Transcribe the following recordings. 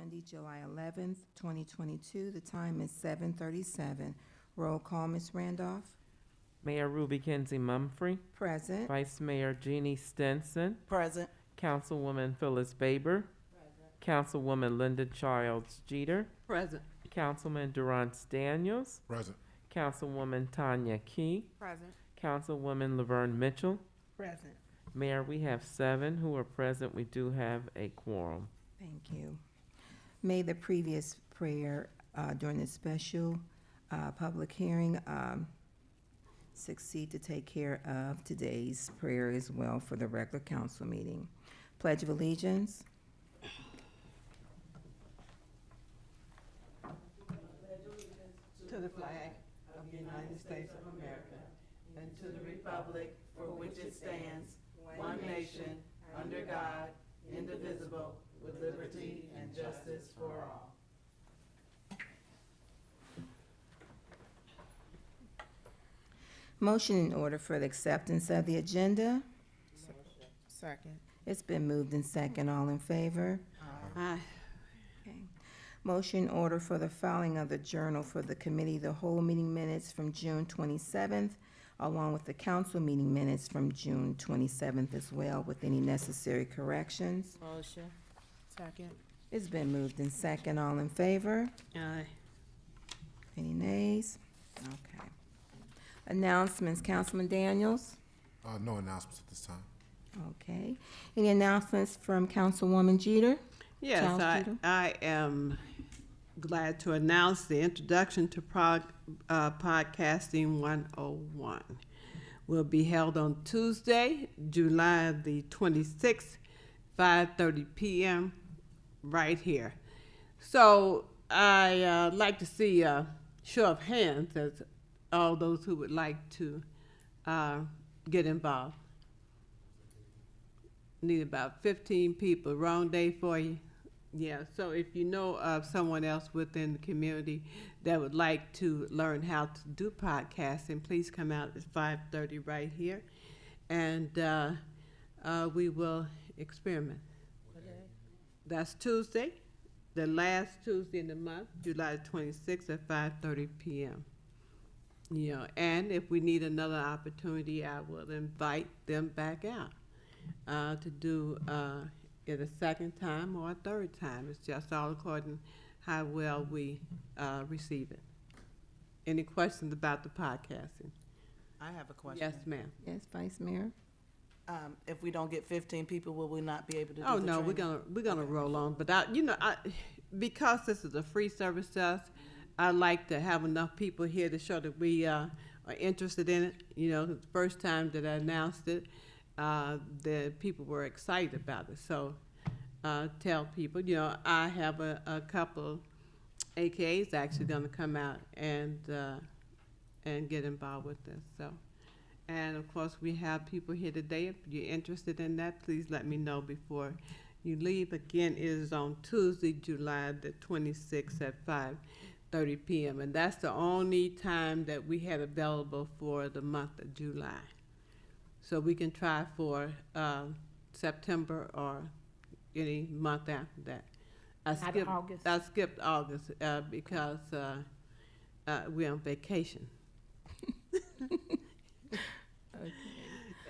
Monday, July 11th, 2022. The time is 7:37. Roll call, Ms. Randolph. Mayor Ruby Kenzie Mumfree, Present. Vice Mayor Jeannie Stinson, Present. Councilwoman Phyllis Baber, Councilwoman Linda Childs Jeter, Present. Councilman Durance Daniels, Present. Councilwoman Tanya Key, Present. Councilwoman Laverne Mitchell. Present. Mayor, we have 7 who are present. We do have a quorum. Thank you. May the previous prayer during the special public hearing succeed to take care of today's prayer as well for the regular council meeting. Pledge of Allegiance. To the flag of the United States of America and to the republic for which it stands, one nation, under God, indivisible, with liberty and justice for all. Motion in order for the acceptance of the agenda. Second. It's been moved in second. All in favor? Aye. Okay. Motion in order for the filing of the journal for the committee, the whole meeting minutes from June 27th, along with the council meeting minutes from June 27th as well, with any necessary corrections. Motion. Second. It's been moved in second. All in favor? Aye. Any nays? Okay. Announcements, Councilman Daniels? No announcements at this time. Okay. Any announcements from Councilwoman Jeter? Yes, Charles Jeter? I am glad to announce the introduction to Podcasting 101 will be held on Tuesday, July the 26th, 5:30 p.m. right here. So I like to see a show of hands as all those who would like to get involved. Need about 15 people. Wrong day for you? Yeah, so if you know of someone else within the community that would like to learn how to do podcasting, please come out at 5:30 right here, and we will experiment. That's Tuesday, the last Tuesday in the month, July 26th at 5:30 p.m. You know, and if we need another opportunity, I will invite them back out to do it a second time or a third time. It's just all according how well we receive it. Any questions about the podcasting? I have a question. Yes, ma'am. Yes, Vice Mayor? If we don't get 15 people, will we not be able to do Oh the no, training? we're gonna roll on. But because this is a free service to us, I like to have enough people here to show that we are interested in it. You know, the first time that I announced it, the people were excited about it. So tell people, you know, I have a couple AKAs actually going to come out and get involved with this. So, and of course we have people here today. If you're interested in that, please let me know before you leave. Again, it is on Tuesday, July the 26th at 5:30 p.m. And that's the only time that we had available for the month of July. So we can try for September or any month after that. I skipped August because we're on vacation. Okay.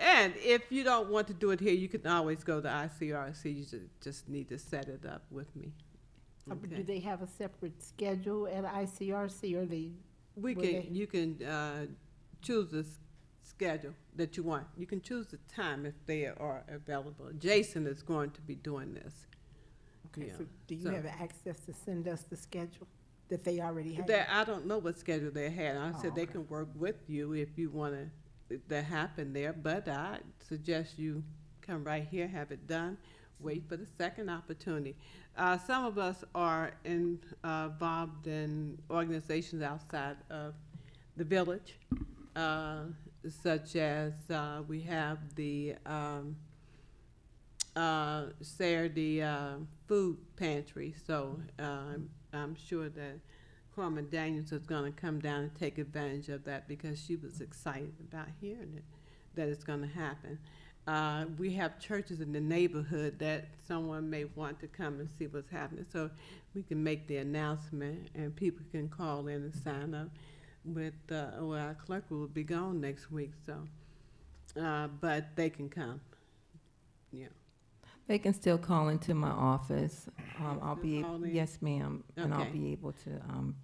And if you don't want to do it here, you can always go to ICRC. You just need to set it up with me. Do they have a separate schedule at ICRC, or they? You can choose the schedule that you want. You can choose the time if they are available. Jason is going to be doing this. Okay, Yeah. so do you have access to send us the schedule that they already have? I don't know what schedule they had. I said they can work with you if you want that happen there, but I suggest you come right here, have it done, wait for the second opportunity. Some of us are involved in organizations outside of the village, such as we have the Saturday food pantry. So I'm sure that Carmen Daniels is going to come down and take advantage of that because she was excited about hearing it, that it's going to happen. we have churches in the neighborhood that someone may want to come and see what's happening. So we can make the announcement and people can call in and sign up with, well, our clerk will be gone next week, so, but they can come. Yeah. They can still call into my office. I'll be, Call in? yes, ma'am, and I'll Okay. be able to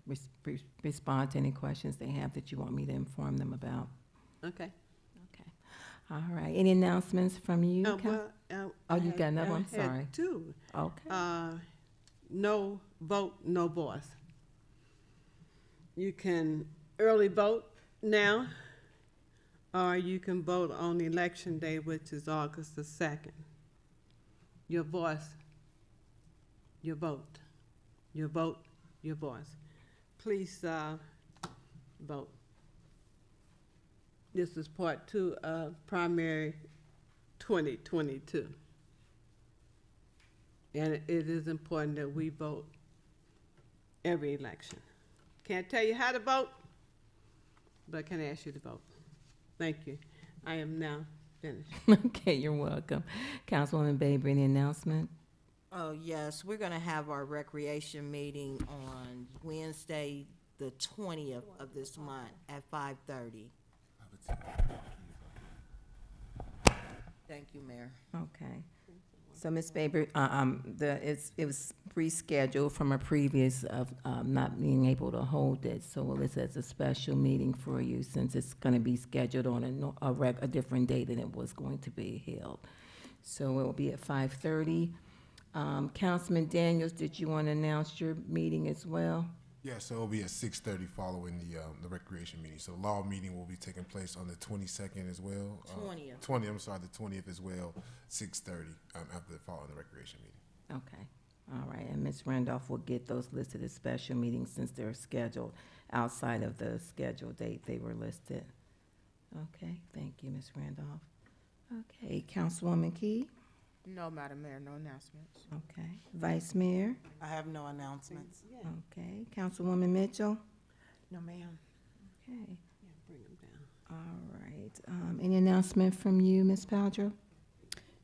respond to any questions they have that you want me to inform them about. Okay. Okay. All right. Any announcements from you? Well, Oh, I you had- got another one? I had Sorry. two. Okay. No vote, no voice. You can early vote now, or you can vote on election day, which is August the 2nd. Your voice, your vote. Your vote, your voice. Please vote. This is part 2 of primary 2022. And it is important that we vote every election. Can't tell you how to vote, but can ask you to vote. Thank you. I am now finished. Okay, you're welcome. Councilwoman Baber, any announcement? Oh, yes, we're gonna have our recreation meeting on Wednesday, the 20th of this month at 5:30. Thank you, Mayor. Okay. So, Ms. Baber, it was rescheduled from a previous of not being able to hold it. So it's as a special meeting for you since it's going to be scheduled on a different date than it was going to be held. So it will be at 5:30. Councilman Daniels, did you want to announce your meeting as well? Yeah, so it'll be at 6:30 following the recreation meeting. So the law meeting will be taking place on the 22nd as well. 20th. I'm sorry, the 20th as well, 6:30, after following the recreation meeting. Okay, all right, and Ms. Randolph will get those listed as special meetings since they're scheduled outside of the scheduled date they were listed. Okay, thank you, Ms. Randolph. Okay, Councilwoman Key? No, Madam Mayor, no announcements. Okay, Vice Mayor? I have no announcements. Okay, Councilwoman Mitchell? No, ma'am. Okay, Bring them down. all right, any announcement from you, Ms. Paldro?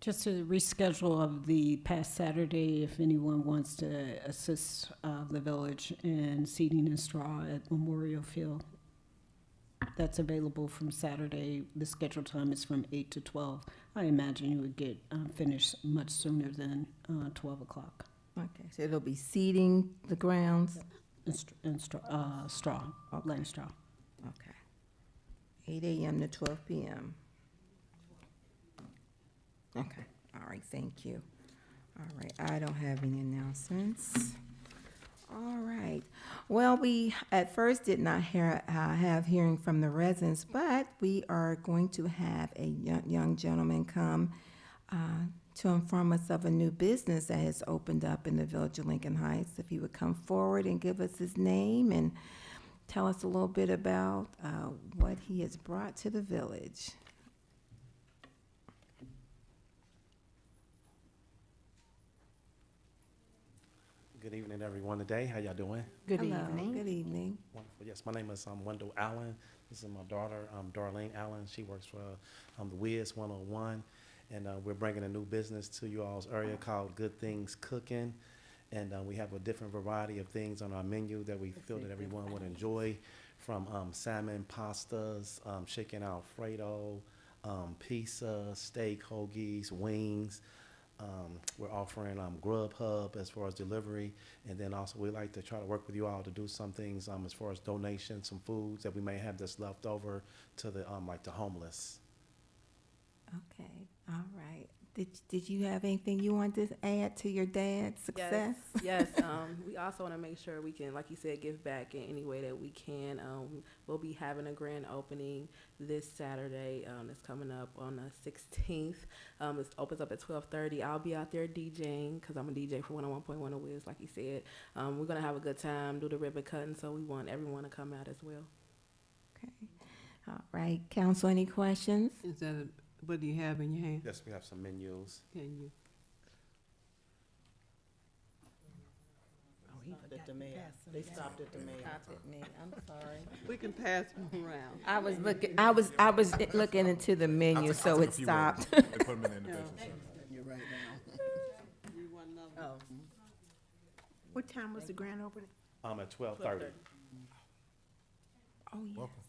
Just a reschedule of the past Saturday, if anyone wants to assist the village in seating and straw at Memorial Field. That's available from Saturday. The scheduled time is from 8 to 12. I imagine you would get finished much sooner than 12 o'clock. Okay, so it'll be seeding the grounds? And straw, Okay. laying straw. Okay. 8 a.m. to 12 p.m. Okay, all right, thank you. All right, I don't have any announcements. All right, well, we at first did not have hearing from the residents, but we are going to have a young gentleman come to inform us of a new business that has opened up in the village of Lincoln Heights. If he would come forward and give us his name and tell us a little bit about what he has brought to the village. Good evening, everyone today. How y'all doing? Good Hello, evening. Good evening. Wonderful. Yes, my name is Wendell Allen. This is my daughter, Darlene Allen. She works for the Wiz 101, and we're bringing a new business to you all's area called Good Things Cooking, and we have a different variety of things on our menu that we feel that everyone would enjoy, from salmon, pastas, chicken Alfredo, pizza, steak, hoagies, wings. We're offering Grubhub as far as delivery, and then also we like to try to work with you all to do some things as far as donations, some foods that we may have that's left over to the like the homeless. Okay, all right. Did you have anything you wanted to add to your dad's success? Yes, we also want to make sure we can, like you said, give back in any way that we can. We'll be having a grand opening this Saturday. It's coming up on the 16th. It opens up at 12:30. I'll be out there DJing because I'm a DJ for 101.1 of Wiz, like you said. We're going to have a good time, do the ribbon cutting, so we want everyone to come out as well. Okay, all right. Council, any questions? Is that what do you have in your hand? Yes, we have some menus. Can you? Oh, Stopped at the mayor. They stopped at the mayor. Stopped at me. I'm sorry. We can pass them around. I was looking into the menu, so it stopped. They put them in the individual. You're right now. You want another? Oh. What time was the grand opening? At 12:30. Oh, yeah. Welcome.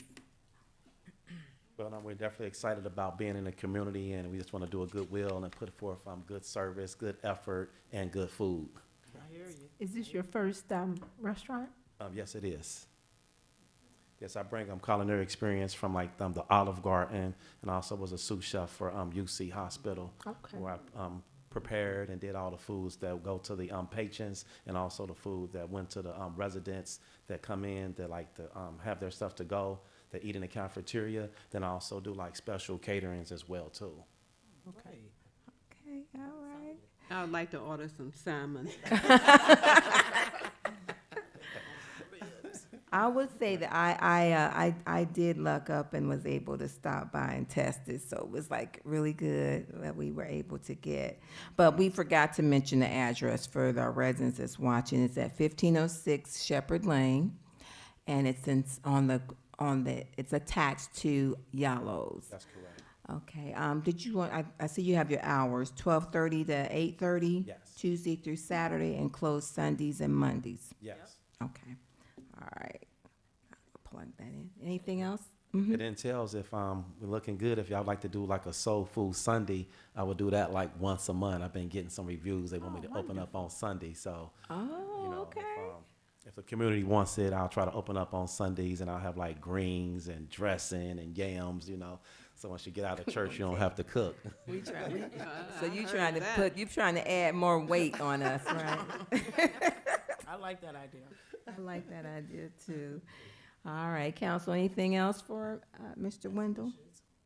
Well, we're definitely excited about being in the community, and we just want to do a goodwill and put forth good service, good effort, and good food. I hear you. Is this your first restaurant? Yes, it is. Yes, I bring culinary experience from like the Olive Garden, and also was a sous chef for UC Hospital, Okay. where I prepared and did all the foods that go to the patrons, and also the food that went to the residents that come in that like to have their stuff to go. They eat in the cafeteria. Then I also do like special caterings as well too. Okay. Okay, all right. I would like to order some salmon. I would say that I did luck up and was able to stop by and test it, so it was like really good that we were able to get. But we forgot to mention the address for the residents that's watching. It's at 1506 Shepherd Lane, and it's it's attached to Yallo's. That's correct. Okay. Did you want? I see you have your hours: 12:30 to 8:30. Yes. Tuesday through Saturday, and closed Sundays and Mondays. Yes. Okay. All right. I'll plug that in. Anything else? Mm-hmm. It entails if we're looking good. If y'all like to do like a soul food Sunday, I would do that like once a month. I've been getting some reviews. They want me to open up on Sunday, so Oh, you know, okay. if the community wants it, I'll try to open up on Sundays, and I'll have like greens and dressing and yams, you know. So once you get out of church, you don't have to cook. We try. I So you heard trying to that. you trying to add more weight on us, right? I like that idea. I like that idea too. All right, council. Anything else for Mr. Wendell?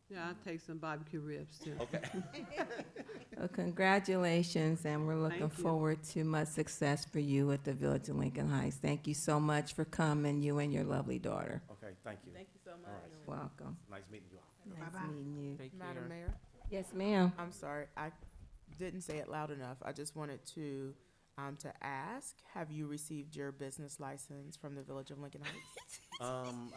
Yeah, I'll take some barbecue ribs too. Okay. Well, congratulations, and we're looking Thank you. forward to much success for you at the Village of Lincoln Heights. Thank you so much for coming, you and your lovely daughter. Okay. Thank you. Thank you so much. All right. Welcome. Nice meeting you all. Nice meeting you. Take Madam care. Mayor, Yes, ma'am. I'm sorry, I didn't say it loud enough. I just wanted to ask, have you received your business license from the Village of Lincoln Heights?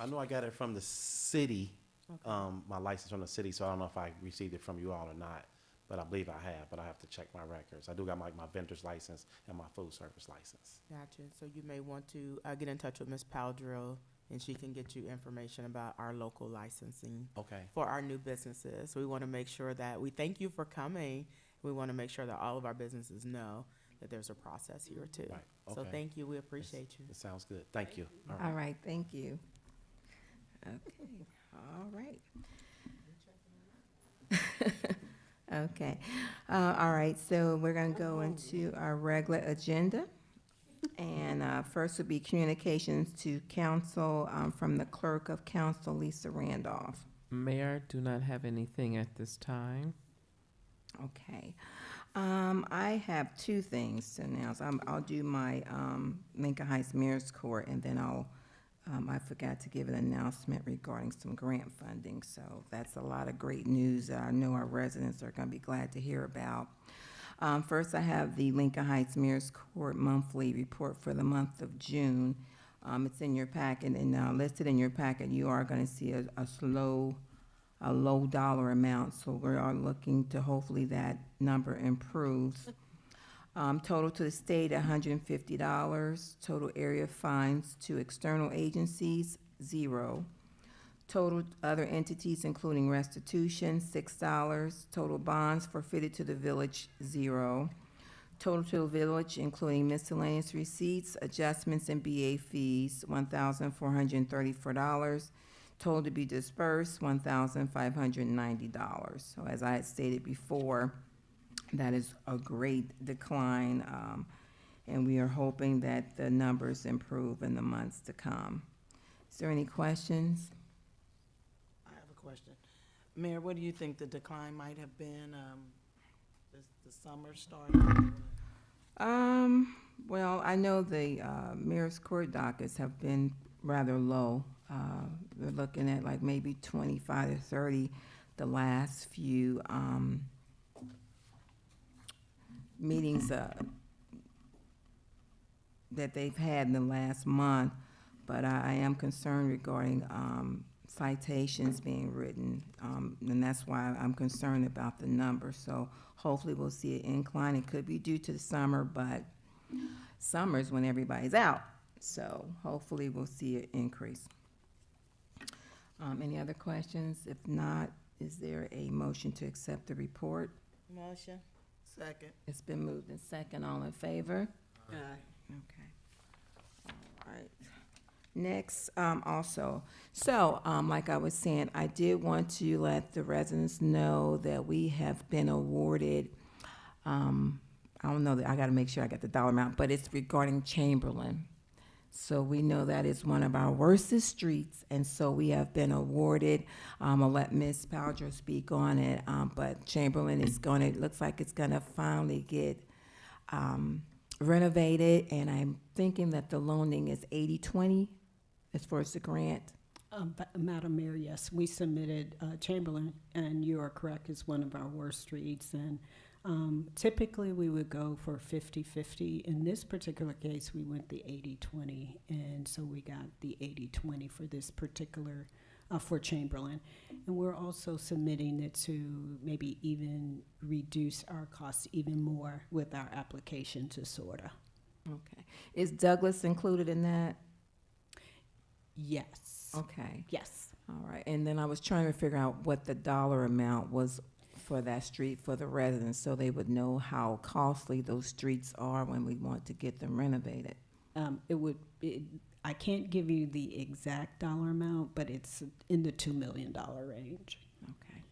I know I got it from the city, Okay. my license from the city, so I don't know if I received it from you all or not, but I believe I have, but I have to check my records. I do got my vendor's license and my food service license. Gotcha. So you may want to get in touch with Ms. Powdrill, and she can get you information about our local licensing Okay. for our new businesses. We want to make sure that we thank you for coming. We want to make sure that all of our businesses know that there's a process here too. Right. So Okay. thank you. We appreciate you. It sounds good. Thank you. All right. All right, thank you. Okay, all right. Okay, all right, so we're gonna go into our regular agenda. And first would be communications to council from the clerk of council, Lisa Randolph. Mayor, do not have anything at this time. Okay. I have two things to announce. I'll do my Lincoln Heights Mayor's Court, and then I forgot to give an announcement regarding some grant funding. So that's a lot of great news that I know our residents are going to be glad to hear about. First, I have the Lincoln Heights Mayor's Court monthly report for the month of June. It's in your packet, and listed in your packet, you are going to see a low dollar amount, so we are looking to hopefully that number improves. Total to the state, $150. Total area fines to external agencies, 0. Total other entities, including restitution, $6. Total bonds forfeited to the village, 0. Total to the village, including miscellaneous receipts, adjustments, and BA fees, $1,434. Total to be dispersed, $1,590. So as I had stated before, that is a great decline, and we are hoping that the numbers improve in the months to come. Is there any questions? I have a question. Mayor, what do you think the decline might have been, the summer started? Well, I know the mayor's court dockets have been rather low. We're looking at like maybe 25 to 30 the last few meetings. that they've had in the last month, but I am concerned regarding citations being written, and that's why I'm concerned about the number. So hopefully we'll see an incline. It could be due to the summer, but summer's when everybody's out. So hopefully we'll see an increase. Any other questions? If not, is there a motion to accept the report? Motion. Second. It's been moved and second. All in favor? Aye. Okay. All right. Next, like I was saying, I did want to let the residents know that we have been awarded, I don't know, I gotta make sure I get the dollar amount, but it's regarding Chamberlain. So we know that is one of our worstest streets, and so we have been awarded. I'll let Ms. Powdra speak on it, but Chamberlain is looks like it's gonna finally get, renovated, and I'm thinking that the loaning is 80-20 as far as the grant. Madam Mayor, yes, we submitted Chamberlain, and you are correct, it's one of our worst streets. And typically we would go for 50-50. In this particular case, we went the 80-20, and so we got the 80-20 for this particular, for Chamberlain. And we're also submitting it to maybe even reduce our costs even more with our application to SORTA. Okay. Is Douglas included in that? Yes. Okay. Yes. All right. And then I was trying to figure out what the dollar amount was for that street for the residents, so they would know how costly those streets are when we want to get them renovated. I can't give you the exact dollar amount, but it's in the $2 million range. Okay.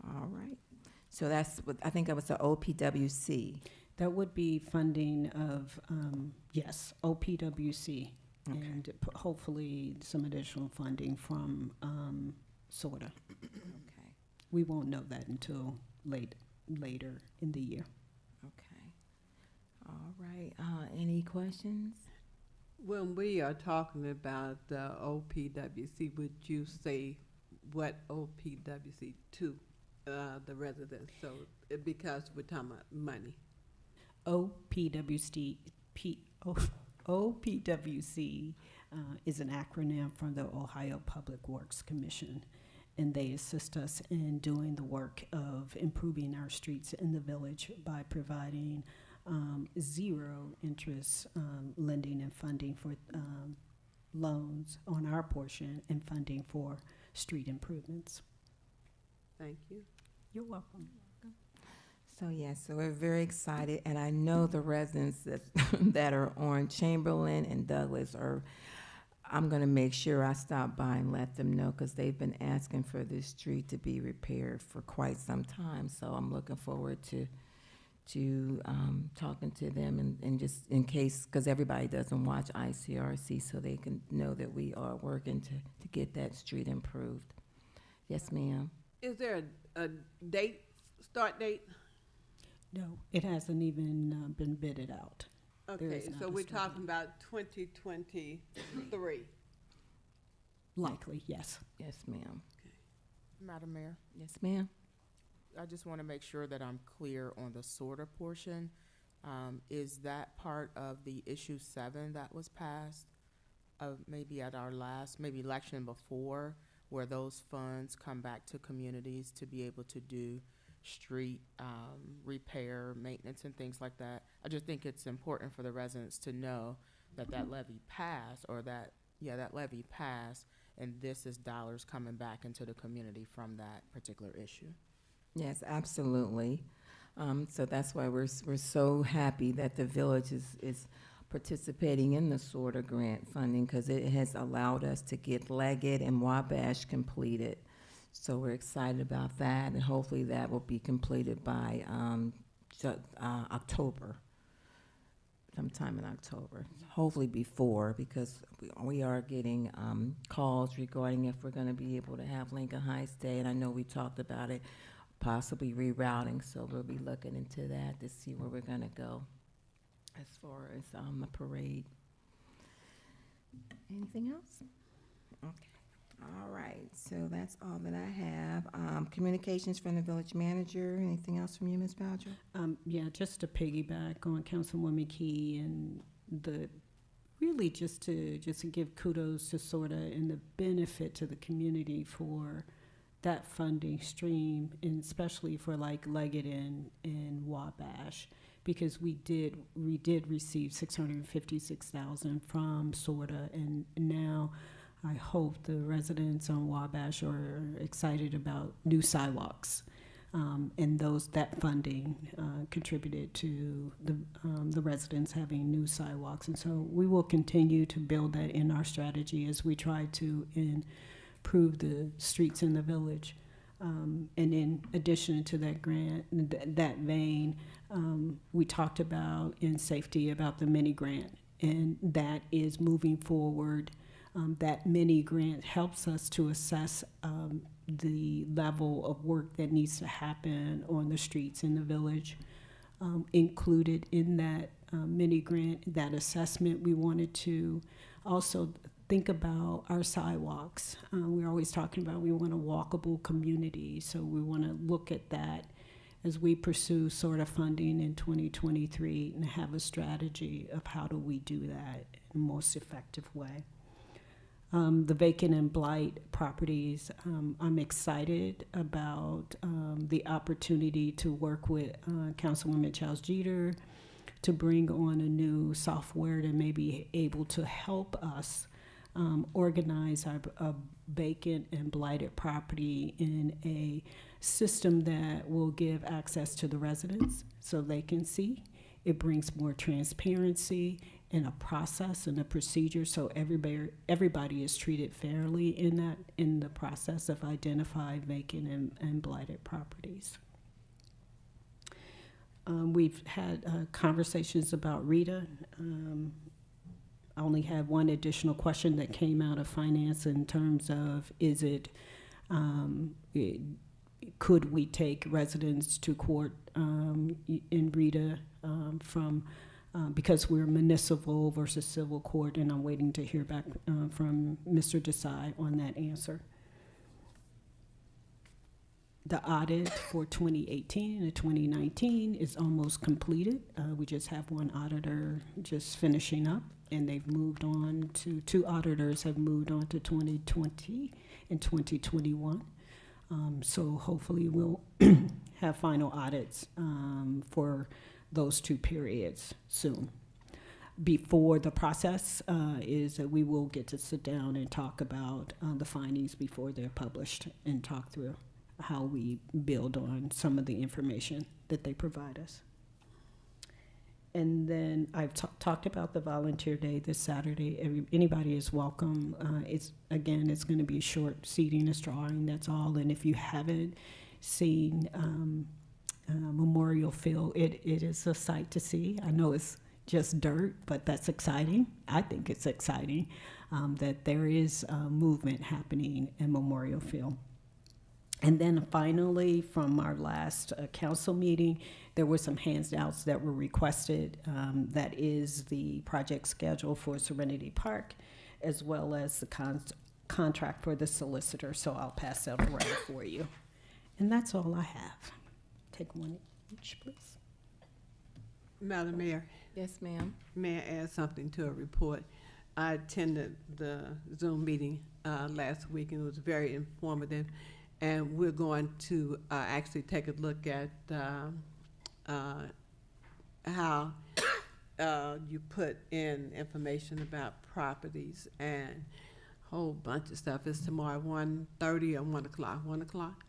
All right. So that's what, I think that was the OPWC. That would be funding of, yes, OPWC. Okay. And hopefully some additional funding from SORTA. Okay. We won't know that until later in the year. Okay. All right. Any questions? When we are talking about the OPWC, would you say what OPWC to the residents? So, because we're talking about money. OPWC is an acronym from the Ohio Public Works Commission, and they assist us in doing the work of improving our streets in the village by providing zero interest lending and funding for loans on our portion and funding for street improvements. Thank you. You're welcome. So yes, so we're very excited, and I know the residents that that are on Chamberlain and Douglas are. I'm gonna make sure I stop by and let them know, because they've been asking for this street to be repaired for quite some time. So I'm looking forward to talking to them, and just in case, because everybody doesn't watch ICRC, so they can know that we are working to get that street improved. Yes, ma'am. Is there a date, start date? No, it hasn't even been bidded out. There Okay, is not so a we're start talking about 2023. Likely, yes. Yes, ma'am. Madam Mayor, Yes, ma'am. I just want to make sure that I'm clear on the SORTA portion. Is that part of the issue 7 that was passed, maybe at our last, maybe election before, where those funds come back to communities to be able to do street repair, maintenance, and things like that? I just think it's important for the residents to know that that levy passed, or that levy passed, and this is dollars coming back into the community from that particular issue. Yes, absolutely. So that's why we're so happy that the village is participating in the SORTA grant funding, because it has allowed us to get Leggett and Wabash completed. So we're excited about that, and hopefully that will be completed by October, sometime in October. Hopefully before, because we are getting calls regarding if we're going to be able to have Lincoln Heights Day, and I know we talked about it, possibly rerouting, so we'll be looking into that to see where we're going to go as far as the parade. Anything else? Okay. All right, so that's all that I have. Communications from the village manager. Anything else from you, Ms. Boucher? Yeah, just to piggyback on Councilwoman Key and the really just to give kudos to sorta and the benefit to the community for that funding stream, and especially for like Leggett and Wabash, because we did receive $656,000 from sorta, and now I hope the residents on Wabash are excited about new sidewalks. And that funding contributed to the residents having new sidewalks. And so we will continue to build that in our strategy as we try to improve the streets in the village. And in addition to that grant, that vein, we talked about in safety about the mini grant, and that is moving forward. That mini grant helps us to assess the level of work that needs to happen on the streets in the village. Included in that mini grant, that assessment, we wanted to also think about our sidewalks. We're always talking about we want a walkable community, so we want to look at that as we pursue sort of funding in 2023 and have a strategy of how do we do that in the most effective way. The vacant and blight properties, I'm excited about the opportunity to work with Councilwoman Charles Jeter to bring on a new software that may be able to help us organize our vacant and blighted property in a system that will give access to the residents so they can see. It brings more transparency in a process and a procedure, so everybody is treated fairly in the process of identifying vacant and blighted properties. We've had conversations about RETA. I only have one additional question that came out of finance in terms of could we take residents to court in RETA because we're municipal versus civil court, and I'm waiting to hear back from Mr. Desai on that answer. The audit for 2018 and 2019 is almost completed. We just have one auditor just finishing up, and they've moved on to, two auditors have moved on to 2020 and 2021. So hopefully we'll have final audits for those two periods soon. Before the process is that we will get to sit down and talk about the findings before they're published and talk through how we build on some of the information that they provide us. And then I've talked about the volunteer day this Saturday. Anybody is welcome. It's going to be short seating and strawing, that's all. And if you haven't seen Memorial Field, it is a sight to see. I know it's just dirt, but that's exciting. I think it's exciting that there is movement happening in Memorial Field. And then finally, from our last council meeting, there were some handouts that were requested. That is the project schedule for Serenity Park, as well as the contract for the solicitor. So I'll pass that around for you. And that's all I have. Take one each, please. Madam Mayor, Yes, ma'am. may I add something to a report? I attended the Zoom meeting last week, and it was very informative. And we're going to actually take a look at how you put in information about properties and a whole bunch of stuff. It's tomorrow, 1:30 or 1 o'clock? 1 o'clock?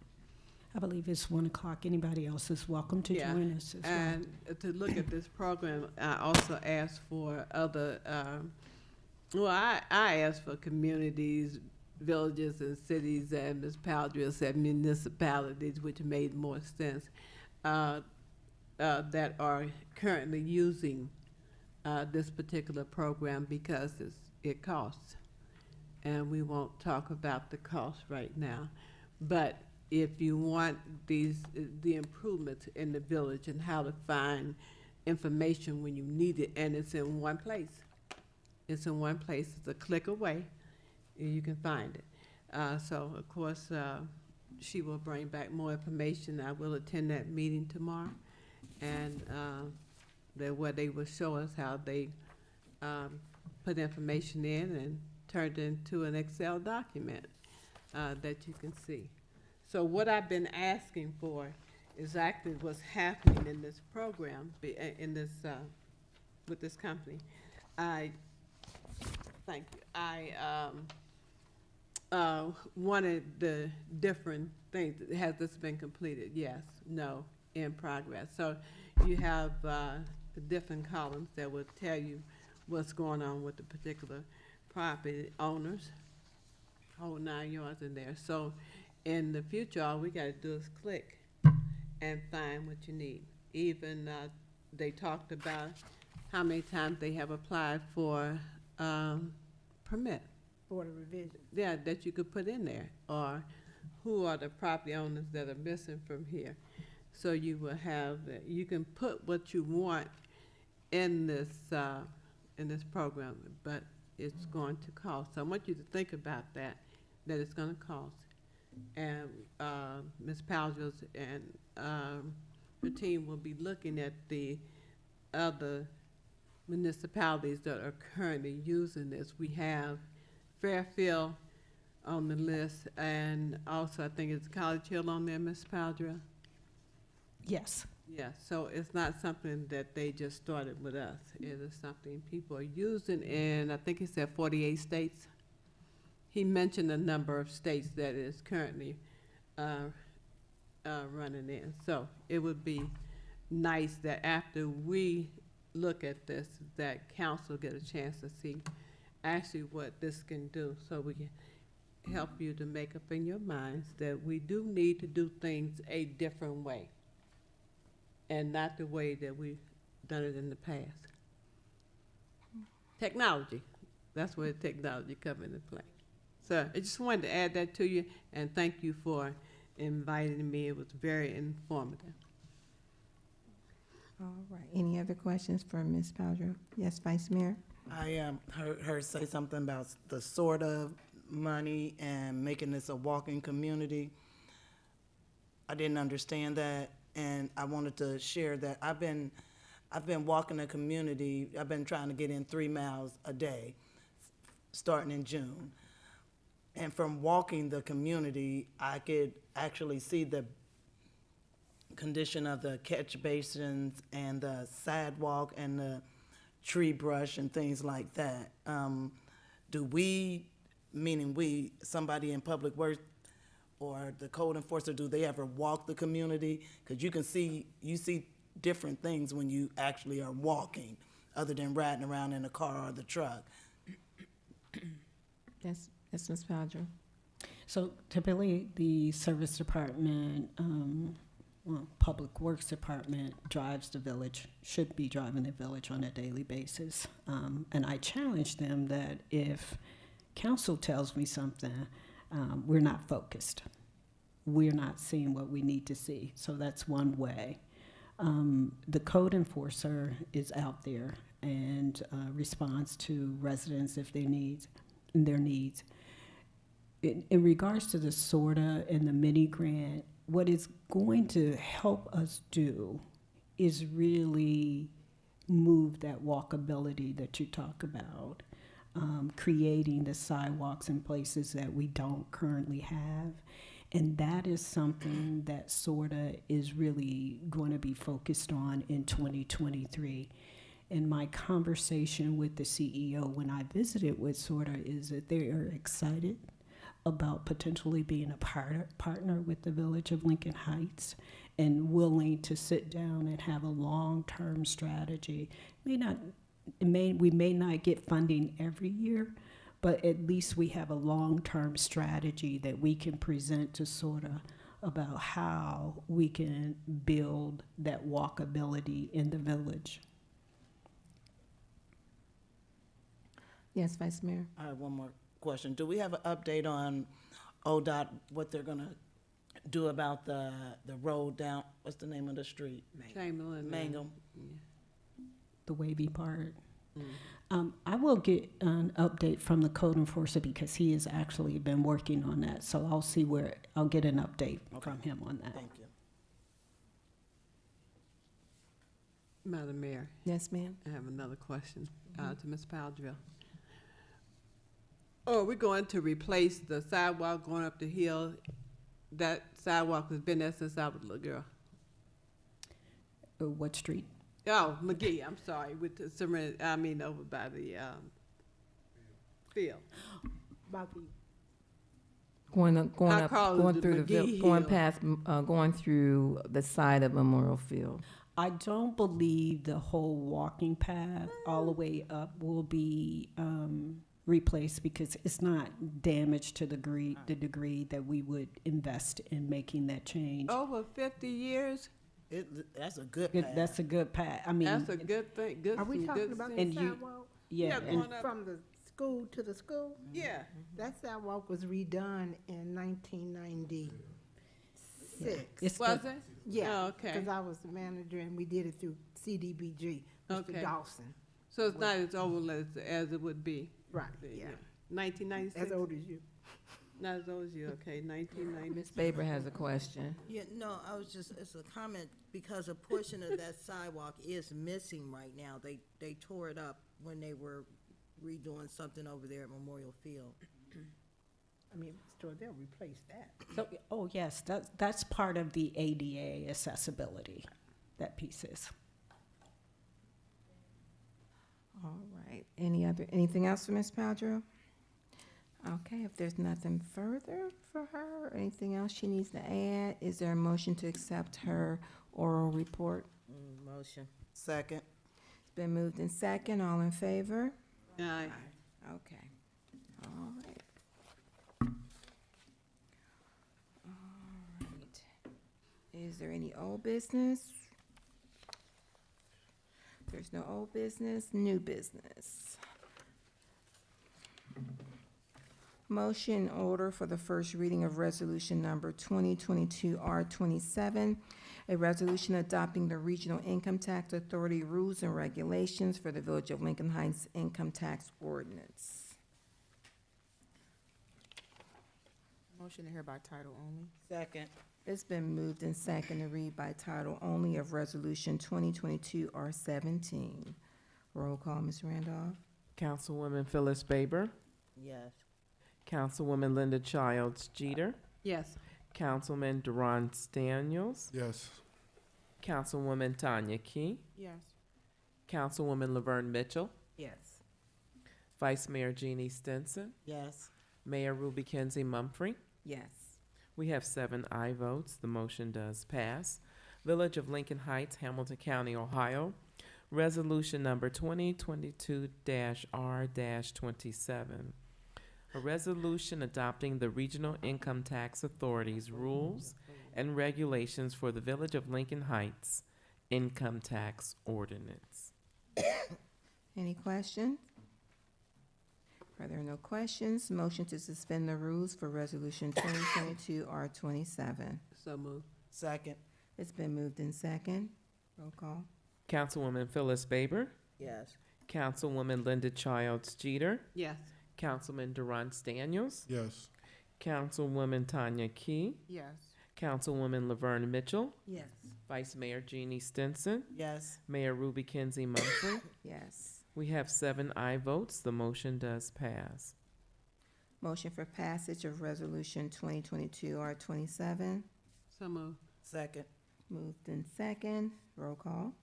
I believe it's 1 o'clock. Anybody else is welcome to join us as well. And to look at this program, I also asked for other, I asked for communities, villages and cities, and Ms. Powdrill said municipalities, which made more sense, that are currently using this particular program because it costs. And we won't talk about the cost right now. But if you want the improvements in the village and how to find information when you need it, and it's in one place. It's in one place. It's a click away. You can find it. So, of course, she will bring back more information. I will attend that meeting tomorrow, and where they will show us how they put information in and turned into an Excel document that you can see. So what I've been asking for is actually what's happening in this program, in this, with this company. Thank you. Wanted the different things. Has this been completed? Yes, no, in progress. So you have the different columns that will tell you what's going on with the particular property owners, whole 9 yards in there. So in the future, all we got to do is click and find what you need. Even they talked about how many times they have applied for permit. Board of Revision. Yeah, that you could put in there, or who are the property owners that are missing from here. So you will have, you can put what you want in this program, but it's going to cost. So I want you to think about that it's going to cost. And Ms. Palgers and her team will be looking at the other municipalities that are currently using this. We have Fairfield on the list, and also I think it's College Hill on there, Ms. Paldra. Yes. Yeah, so it's not something that they just started with us. It is something people are using in, I think he said 48 states. He mentioned a number of states that is currently running in. So it would be nice that after we look at this, that council get a chance to see actually what this can do, so we can help you to make up in your minds that we do need to do things a different way and not the way that we've done it in the past. Technology, that's where technology comes into play. So I just wanted to add that to you, and thank you for inviting me. It was very informative. All right, any other questions for Ms. Paldro? Yes, Vice Mayor? I heard her say something about the sort of money and making this a walking community. I didn't understand that, and I wanted to share that. I've been walking the community. I've been trying to get in 3 miles a day, starting in June. And from walking the community, I could actually see the condition of the catch basins and the sidewalk and the tree brush and things like that. Do we, meaning we, somebody in Public Works or the code enforcer, do they ever walk the community? Because you see different things when you actually are walking, other than riding around in a car or the truck. Yes, Ms. Paldro. So typically, the service department, Public Works Department drives the village, should be driving the village on a daily basis. And I challenge them that if council tells me something, we're not focused. We're not seeing what we need to see. So that's one way. The code enforcer is out there and responds to residents if they need their needs. In regards to the SORTA and the mini grant, what it's going to help us do is really move that walkability that you talk about, creating the sidewalks in places that we don't currently have. And that is something that SORTA is really going to be focused on in 2023. And my conversation with the CEO when I visited with SORTA is that they are excited about potentially being a partner with the Village of Lincoln Heights and willing to sit down and have a long-term strategy. We may not get funding every year, but at least we have a long-term strategy that we can present to SORTA about how we can build that walkability in the village. Yes, Vice Mayor. I have one more question. Do we have an update on ODOT, what they're gonna do about the road down, what's the name of the street? Chamberlain. Mangum. The wavy part. I will get an update from the code enforcer because he has actually been working on that. So I'll get an update from him on that. Thank you. Madam Mayor, Yes, ma'am. I have another question to Ms. Paldrell. Oh, we're going to replace the sidewalk going up the hill. That sidewalk has been there since I was a little girl. What street? Oh, McGee, I'm sorry, with the over by the, field. About the Going I call it the through McGee going Hill. past, going through the side of Memorial Field. I don't believe the whole walking path all the way up will be replaced because it's not damaged to the degree that we would invest in making that change. Over 50 years, That's a good Good- path. That's a good path. I mean, that's a good thing, good. Are we some talking good about the things. And you- sidewalk? yeah, Yeah, and going up. From the school to the school? Yeah, That sidewalk was redone in 1996. it's was the- it? Yeah, Oh, okay. because I was the manager and we did it through CDBG, Mr. Okay. Dawson. So it's not as old as it would be. Right, yeah, 1996? as old as you. Not as old as you, okay, 1996. Ms. Faber has a question. Yeah, no, it's a comment, because a portion of that sidewalk is missing right now. They tore it up when they were redoing something over there at Memorial Field. I mean, store, they'll replace that. So, oh, yes, that's part of the ADA accessibility, that piece is. All right. Anything else for Ms. Padro? Okay, if there's nothing further for her, or anything else she needs to add, is there a motion to accept her oral report? Motion. Second. It's been moved in second. All in favor? Aye. Okay. All right. All right. Is there any old business? There's no old business, new business. Motion order for the first reading of resolution number 2022-R27, a resolution adopting the Regional Income Tax Authority rules and regulations for the Village of Lincoln Heights Income Tax Ordinance. Motion to hear by title only. Second. It's been moved and second to read by title only of resolution 2022-R17. Roll call, Ms. Randolph. Councilwoman Phyllis Baber, Yes. Councilwoman Linda Childs Jeter, Yes. Councilman Deron Daniels, Yes. Councilwoman Tanya Key, Yes. Councilwoman Laverne Mitchell, Yes. Vice Mayor Jeannie Stinson, Yes. Mayor Ruby Kenzie Mumfree. Yes. We have 7 aye votes. The motion does pass. Village of Lincoln Heights, Hamilton County, Ohio. Resolution number 2022-R-27. A resolution adopting the Regional Income Tax Authority's rules and regulations for the Village of Lincoln Heights Income Tax Ordinance. Any questions? Are there no questions? Motion to suspend the rules for resolution 2022-R27. So moved. Second. It's been moved in second. Roll call. Councilwoman Phyllis Baber, Yes. Councilwoman Linda Childs Jeter, Yes. Councilman Deron Daniels, Yes. Councilwoman Tanya Key, Yes. Councilwoman Laverne Mitchell, Yes. Vice Mayor Jeannie Stinson, Yes. Mayor Ruby Kenzie Mumfree. Yes. We have 7 aye votes. The motion does pass. Motion for passage of resolution 2022-R27. So moved. Second. Moved in second. Roll call.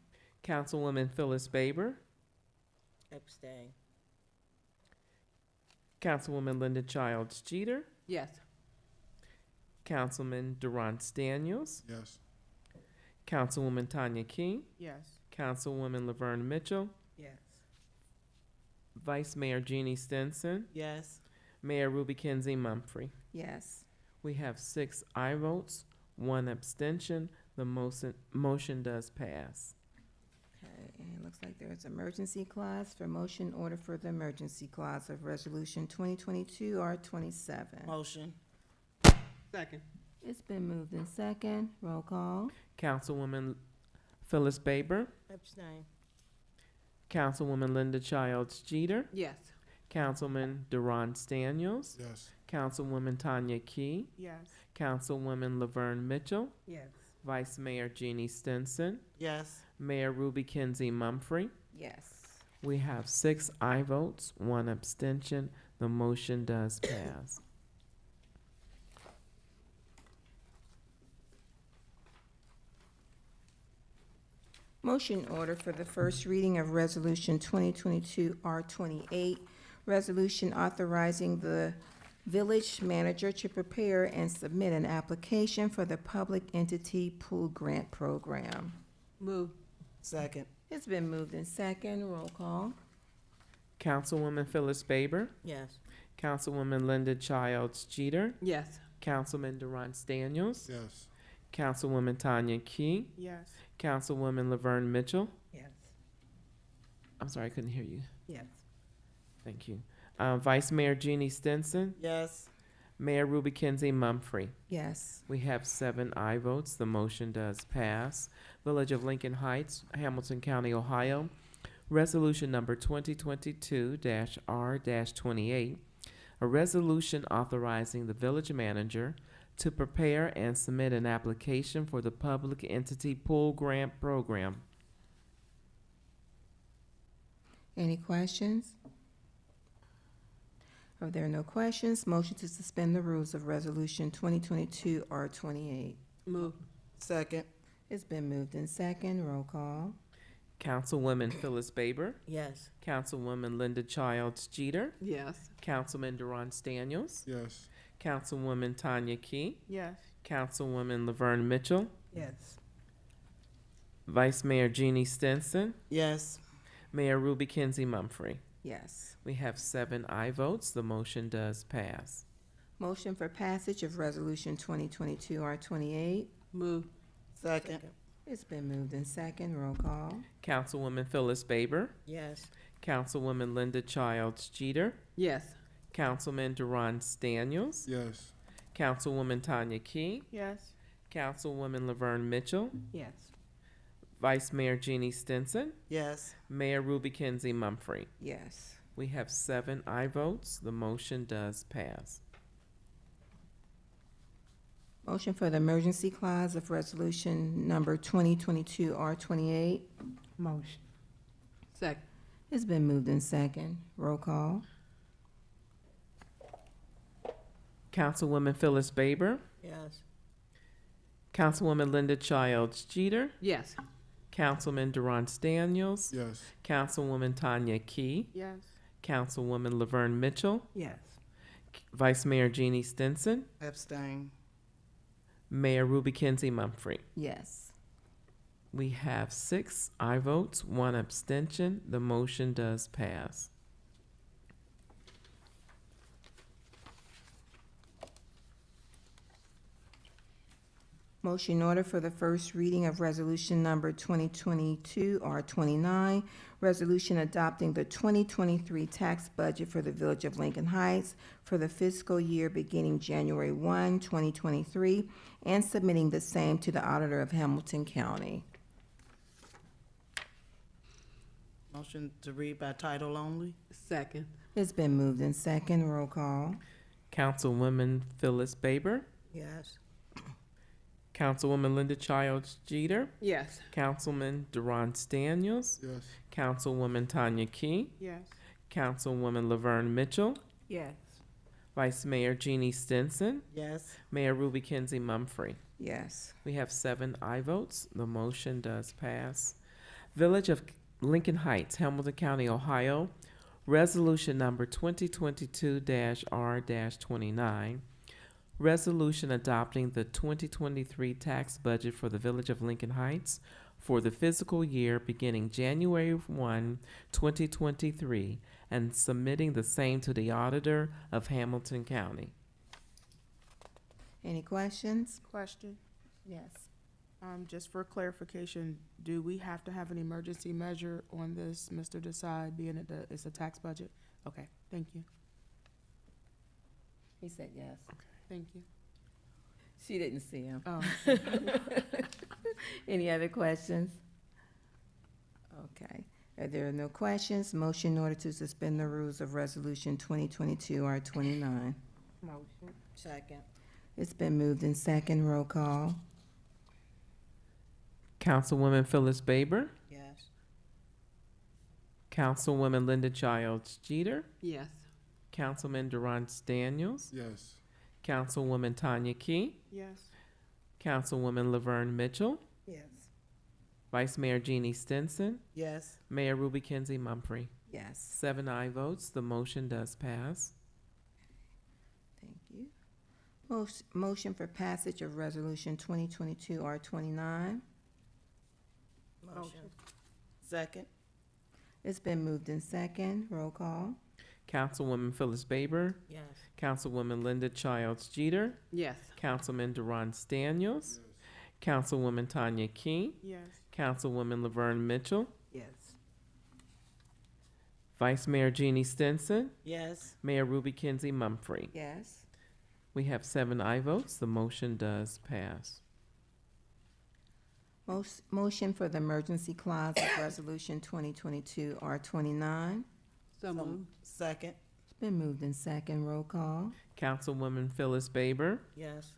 Councilwoman Phyllis Baber, Abstain. Councilwoman Linda Childs Jeter, Yes. Councilman Deron Daniels, Yes. Councilwoman Tanya Key, Yes. Councilwoman Laverne Mitchell, Yes. Vice Mayor Jeannie Stinson, Yes. Mayor Ruby Kenzie Mumfree. Yes. We have 6 aye votes, 1 abstention. The motion does pass. Okay, and it looks like there's emergency clause for motion order for the emergency clause of resolution 2022-R27. Motion. Second. It's been moved in second. Roll call. Councilwoman Phyllis Baber, Abstain. Councilwoman Linda Childs Jeter, Yes. Councilman Deron Daniels, Yes. Councilwoman Tanya Key, Yes. Councilwoman Laverne Mitchell, Yes. Vice Mayor Jeannie Stinson, Yes. Mayor Ruby Kenzie Mumfree. Yes. We have 6 aye votes, 1 abstention. The motion does pass. Motion order for the first reading of Resolution 2022 R28, resolution authorizing the village manager to prepare and submit an application for the Public Entity Pool Grant Program. Move. Second. It's been moved in second. Roll call. Councilwoman Phyllis Baber. Yes. Councilwoman Linda Childs Jeter. Yes. Councilman Durant Daniels. Yes. Councilwoman Tanya Key. Yes. Councilwoman Laverne Mitchell. Yes. I'm sorry, I couldn't hear you. Yes. Thank you. Vice Mayor Jeannie Stinson. Yes. Mayor Ruby Kenzie Mumfree. Yes. We have 7 aye votes. The motion does pass. Village of Lincoln Heights, Hamilton County, Ohio. Resolution number 2022-R-28. A resolution authorizing the village manager to prepare and submit an application for the Public Entity Pool Grant Program. Any questions? If there are no questions, motion to suspend the rules of Resolution 2022 R28. Move. Second. It's been moved in second. Roll call. Councilwoman Phyllis Baber. Yes. Councilwoman Linda Childs Jeter. Yes. Councilman Durant Daniels. Yes. Councilwoman Tanya Key. Yes. Councilwoman Laverne Mitchell. Yes. Vice Mayor Jeannie Stinson. Yes. Mayor Ruby Kenzie Mumfree. Yes. We have 7 aye votes. The motion does pass. Motion for passage of Resolution 2022 R28. Move. Second. It's been moved in second. Roll call. Councilwoman Phyllis Baber. Yes. Councilwoman Linda Childs Jeter. Yes. Councilman Durant Daniels. Yes. Councilwoman Tanya Key. Yes. Councilwoman Laverne Mitchell. Yes. Vice Mayor Jeannie Stinson. Yes. Mayor Ruby Kenzie Mumfree. Yes. We have 7 aye votes. The motion does pass. Motion for the emergency clause of Resolution number 2022 R28. Motion. Second. It's been moved in second. Roll call. Councilwoman Phyllis Baber. Yes. Councilwoman Linda Childs Jeter. Yes. Councilman Durant Daniels. Yes. Councilwoman Tanya Key. Yes. Councilwoman Laverne Mitchell. Yes. Vice Mayor Jeannie Stinson. Abstain. Mayor Ruby Kenzie Mumfree. Yes. We have 6 aye votes, 1 abstention. The motion does pass. Motion order for the first reading of Resolution number 2022 R29, resolution adopting the 2023 tax budget for the Village of Lincoln Heights for the fiscal year beginning January 1, 2023, and submitting the same to the Auditor of Hamilton County. Motion to read by title only? Second. It's been moved in second. Roll call. Councilwoman Phyllis Baber. Yes. Councilwoman Linda Childs Jeter. Yes. Councilman Durant Daniels. Yes. Councilwoman Tanya Key. Yes. Councilwoman Laverne Mitchell. Yes. Vice Mayor Jeannie Stinson. Yes. Mayor Ruby Kenzie Mumfree. Yes. We have 7 aye votes. The motion does pass. Village of Lincoln Heights, Hamilton County, Ohio. Resolution number 2022-R-29. Resolution adopting the 2023 tax budget for the Village of Lincoln Heights for the fiscal year beginning January 1, 2023, and submitting the same to the Auditor of Hamilton County. Any questions? Question. Yes. Just for clarification, do we have to have an emergency measure on this, Mr. Desai, being that it's a tax budget? Okay, thank you. He said yes. Thank you. She didn't see him. Oh. Any other questions? Okay. If there are no questions, motion in order to suspend the rules of Resolution 2022 R29. Motion. Second. It's been moved in second. Roll call. Councilwoman Phyllis Baber. Yes. Councilwoman Linda Childs Jeter. Yes. Councilman Durant Daniels, Yes. Councilwoman Tanya Key, Yes. Councilwoman Laverne Mitchell, Yes. Vice Mayor Jeannie Stinson, Yes. Mayor Ruby Kinsey Mumphrey. Yes, 7 aye votes, the motion does pass. thank you. Motion for passage of Resolution 2022 R29. Motion. Second. It's been moved in second. Roll call. Councilwoman Phyllis Baber, Yes. Councilwoman Linda Childs Jeter, Yes. Councilman Durant Daniels, Councilwoman Tanya Key, Yes. Councilwoman Laverne Mitchell, Yes. Vice Mayor Jeannie Stinson, Yes. Mayor Ruby Kinsey Mumphrey. Yes. We have 7 aye votes, the motion does pass. Motion for the emergency clause of Resolution 2022 R29. So moved. Second. It's been moved in second. Roll call. Councilwoman Phyllis Baber, Yes.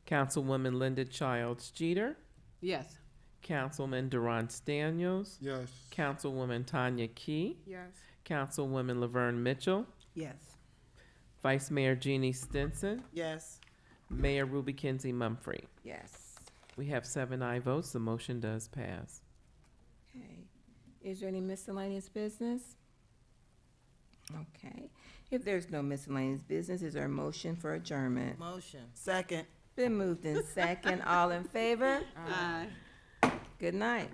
Councilwoman Linda Childs Jeter, Yes. Councilman Durant Daniels, Yes. Councilwoman Tanya Key, Yes. Councilwoman Laverne Mitchell, Yes. Vice Mayor Jeannie Stinson, Yes. Mayor Ruby Kinsey Mumphrey. Yes. We have 7 aye votes, the motion does pass. Okay. Is there any miscellaneous business? Okay. If there's no miscellaneous business, is there a motion for adjournment? Motion. Second. Been moved in second. All in favor? Aye. Good night.